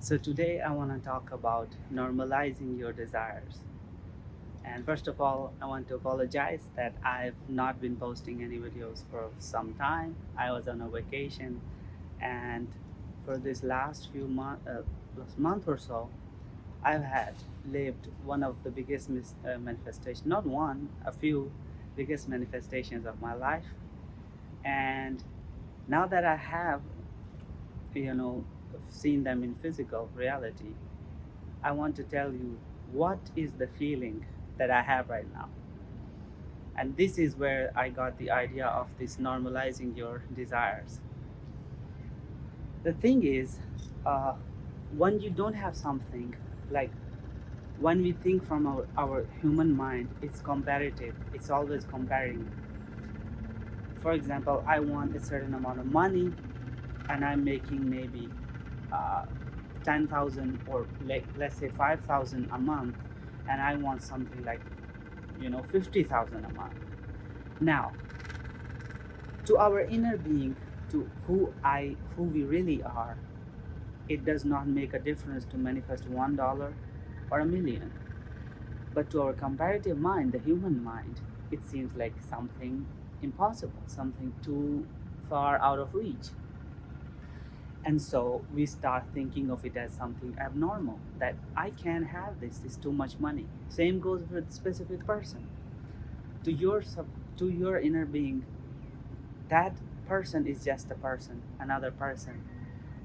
So today I want to talk about normalizing your desires. And first of all, I want to apologize that I've not been posting any videos for some time. I was on a vacation, and for this last month or so, I've had lived one of the biggest manifestations, not one, a few biggest manifestations of my life. And now that I have, you know, seen them in physical reality, I want to tell you what is the feeling that I have right now. And this is where I got the idea of this normalizing your desires. The thing is, uh, when you don't have something, like when we think from our human mind, it's comparative, it's always comparing. For example, I want a certain amount of money and I'm making maybe uh, 10,000 or like let's say 5,000 a month, and I want something like 50,000 a month. Now, to our inner being, to who we really are, it does not make a difference to manifest $1 or a million. But to our comparative mind, the human mind, it seems like something impossible, something too far out of reach. And so we start thinking of it as something abnormal, that I can't have this, it's too much money. Same goes with specific person. To to your inner being, that person is just a person, another person.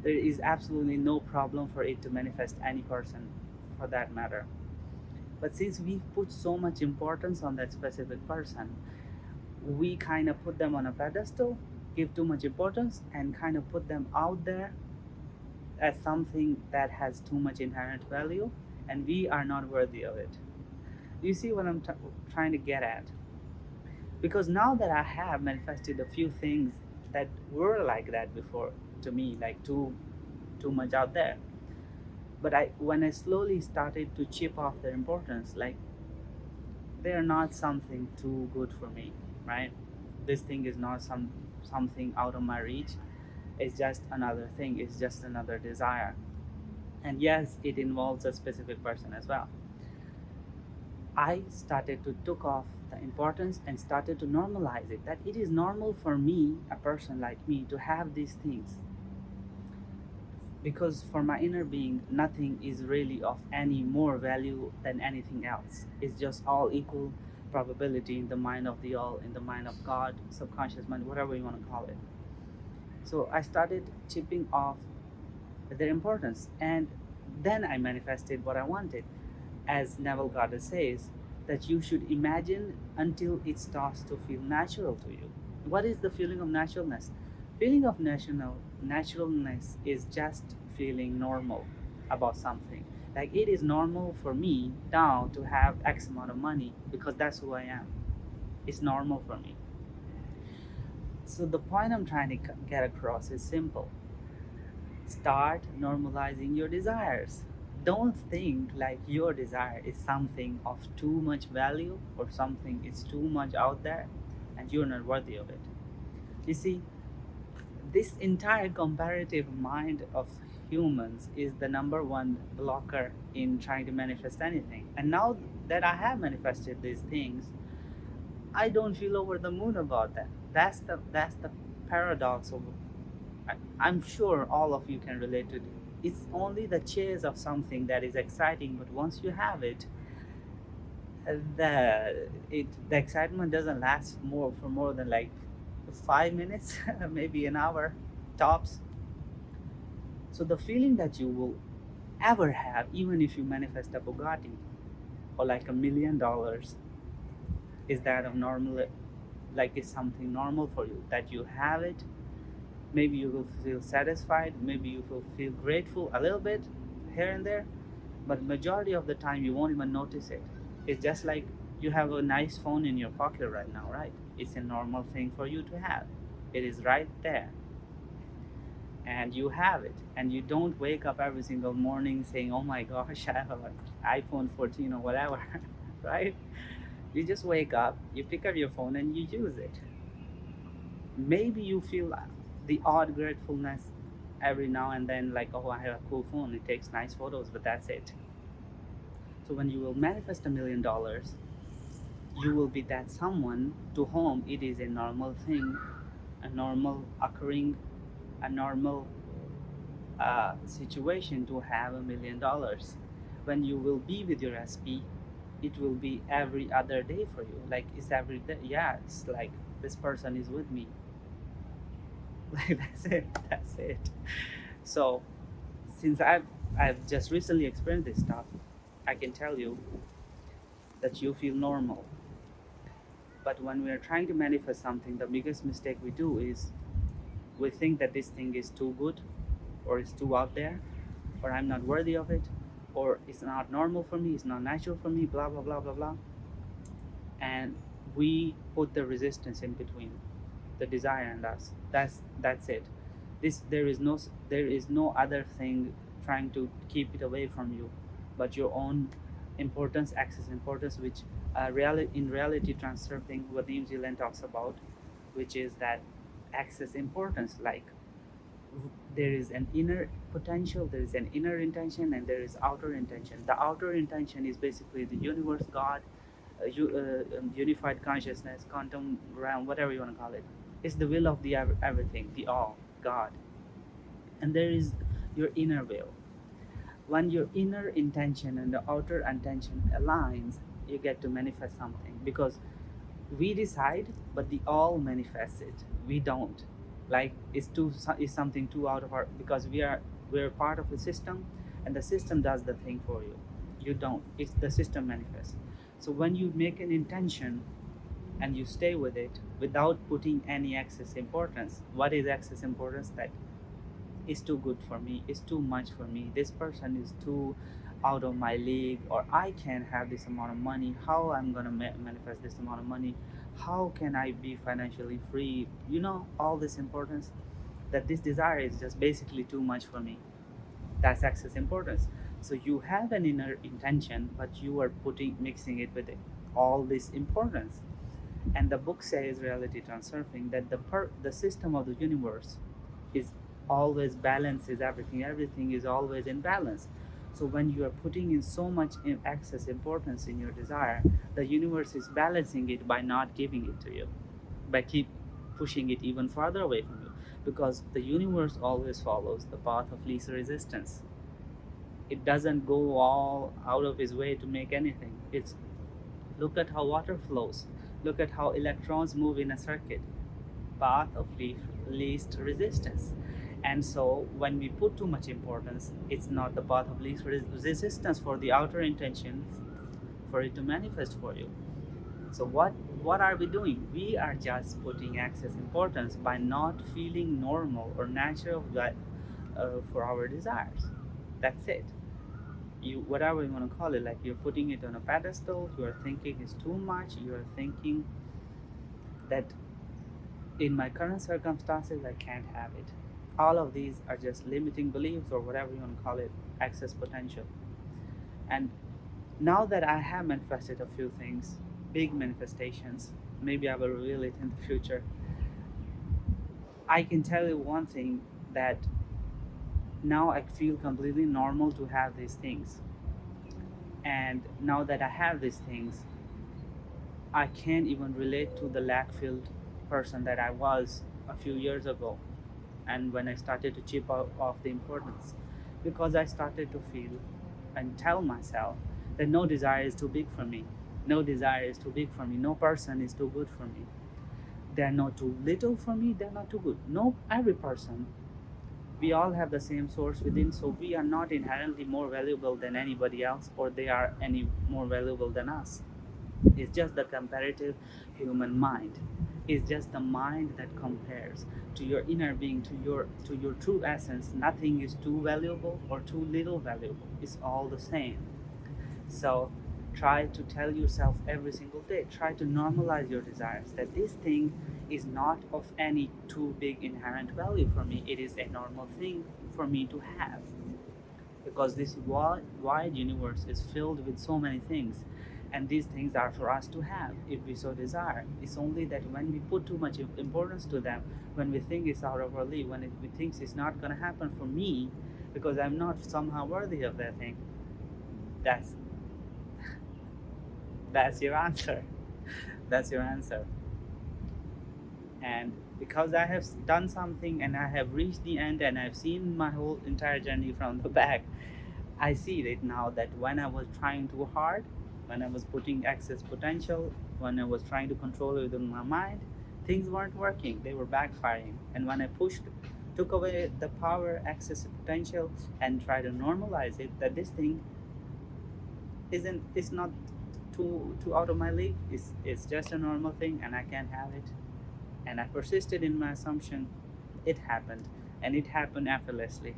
There is absolutely no problem for it to manifest any person for that matter. But since we put so much importance on that specific person, we kind of put them on a pedestal, give too much importance, and kind of put them out there as something that has too much inherent value, and we are not worthy of it. You see what I'm trying to get at? Because now that I have manifested a few things that were like that before, to me, like too much out there. But when I slowly started to chip off their importance, like they're not something too good for me, right? This thing is not something out of my reach. It's just another thing. It's just another desire. And yes, it involves a specific person as well. I started to took off the importance and started to normalize it, that it is normal for me, a person like me, to have these things. Because for my inner being, nothing is really of any more value than anything else. It's just all equal probability in the mind of the all, in the mind of God, subconscious mind, whatever you want to call it. So I started chipping off their importance, and then I manifested what I wanted. As Neville Goddard says, that you should imagine until it starts to feel natural to you. What is the feeling of naturalness? Feeling of naturalness is just feeling normal about something. Like it is normal for me now to have X amount of money because that's who I am. It's normal for me. So the point I'm trying to get across is simple. Start normalizing your desires. Don't think like your desire is something of too much value or something is too much out there and you're not worthy of it. You see, this entire comparative mind of humans is the number one blocker in trying to manifest anything. And now that I have manifested these things, I don't feel over the moon about that. That's the paradox of I'm sure all of you can relate to it. It's only the chase of something that is exciting, but once you have it, the excitement doesn't last more than like 5 minutes, maybe an hour tops. So the feeling that you will ever have, even if you manifest a Bugatti or like $1 million, is that of normal, like it's something normal for you that you have it. Maybe you will feel satisfied, maybe you will feel grateful a little bit here and there, but majority of the time you won't even notice it. It's just like you have a nice phone in your pocket right now, right? It's a normal thing for you to have. It is right there and you have it, and you don't wake up every single morning saying, oh my gosh, I have an iPhone 14 or whatever. Right? You just wake up, you pick up your phone and you use it. Maybe you feel the odd gratefulness every now and then, like, oh, I have a cool phone, it takes nice photos, but that's it. So when you will manifest $1 million, you will be that someone to whom it is a normal thing, a normal occurring, a normal situation to have $1 million. When you will be with your SP, it will be every other day for you. Like, it's every day. Yeah, it's like this person is with me. Like, that's it. That's it. So since I've just recently experienced this stuff, I can tell you that you feel normal. But when we are trying to manifest something, the biggest mistake we do is we think that this thing is too good, or it's too out there, or I'm not worthy of it, or it's not normal for me, it's not natural for me, blah blah blah blah blah. And we put the resistance in between the desire and us. That's it. This there is no other thing trying to keep it away from you, but your own importance, access importance, which in reality transurfing, what Vadim Zilan talks about, which is that access importance. Like, there is an inner potential, there is an inner intention, and there is outer intention. The outer intention is basically the universe, God, unified consciousness, quantum realm, whatever you want to call it. It's the will of the everything, the all, God. And there is your inner will. When your inner intention and the outer intention aligns, you get to manifest something, because we decide, but the all manifests it. We don't. Like, it's something too out of our, because we're part of the system, and the system does the thing for you. You don't. It's the system manifests. So when you make an intention and you stay with it without putting any excess importance, what is excess importance? That is too good for me, is too much for me, this person is too out of my league, or I can have this amount of money, how I'm going to manifest this amount of money, how can I be financially free, all this importance, that this desire is just basically too much for me. That's excess importance. So you have an inner intention, but you are mixing it with all this importance. And the book says, reality transurfing, that the system of the universe is always balances everything. Everything is always in balance. So when you are putting in so much excess importance in your desire, the universe is balancing it by not giving it to you, by keep pushing it even farther away from you, because the universe always follows the path of least resistance. It doesn't go all out of its way to make anything. It's Look at how water flows. Look at how electrons move in a circuit. Path of least resistance. And so when we put too much importance, it's not the path of least resistance for the outer intention for it to manifest for you. So what are we doing? We are just putting excess importance by not feeling normal or natural for our desires. That's it. You, whatever you want to call it, like, you're putting it on a pedestal, you are thinking it's too much, you are thinking that in my current circumstances I can't have it. All of these are just limiting beliefs, or whatever you want to call it, excess potential. And now that I have manifested a few things, big manifestations, maybe I will reveal it in the future, I can tell you one thing, that now I feel completely normal to have these things. And now that I have these things, I can't even relate to the lack filled person that I was a few years ago, and when I started to chip off the importance, because I started to feel and tell myself that no desire is too big for me, no desire is too big for me, no person is too good for me, they're not too little for me, they're not too good. No, every person, we all have the same source within, so we are not inherently more valuable than anybody else, or they are any more valuable than us. It's just the comparative human mind. It's just the mind that compares to your inner being, to your true essence. Nothing is too valuable or too little valuable. It's all the same. So try to tell yourself every single day, try to normalize your desires, that this thing is not of any too big inherent value for me. It is a normal thing for me to have, because this wide universe is filled with so many things. And these things are for us to have if we so desire. It's only that when we put too much importance to them, when we think it's out of our league, when we think it's not going to happen for me because I'm not somehow worthy of that thing, that's that's your answer. That's your answer. And because I have done something and I have reached the end and I've seen my whole entire journey from the back, I see it now that when I was trying too hard, when I was putting excess potential, when I was trying to control it within my mind, things weren't working. They were backfiring. And when I took away the power, excess potential, and tried to normalize it, that this thing is not too out of my league. It's just a normal thing, and I can have it. And I persisted in my assumption. It happened, and it happened effortlessly.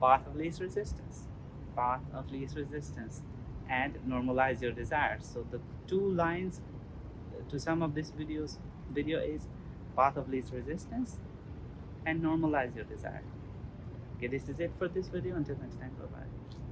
Path of least resistance. Path of least resistance. And normalize your desires. So the two lines to sum up this video is path of least resistance and normalize your desire. Okay, this is it for this video. Until next time, bye bye.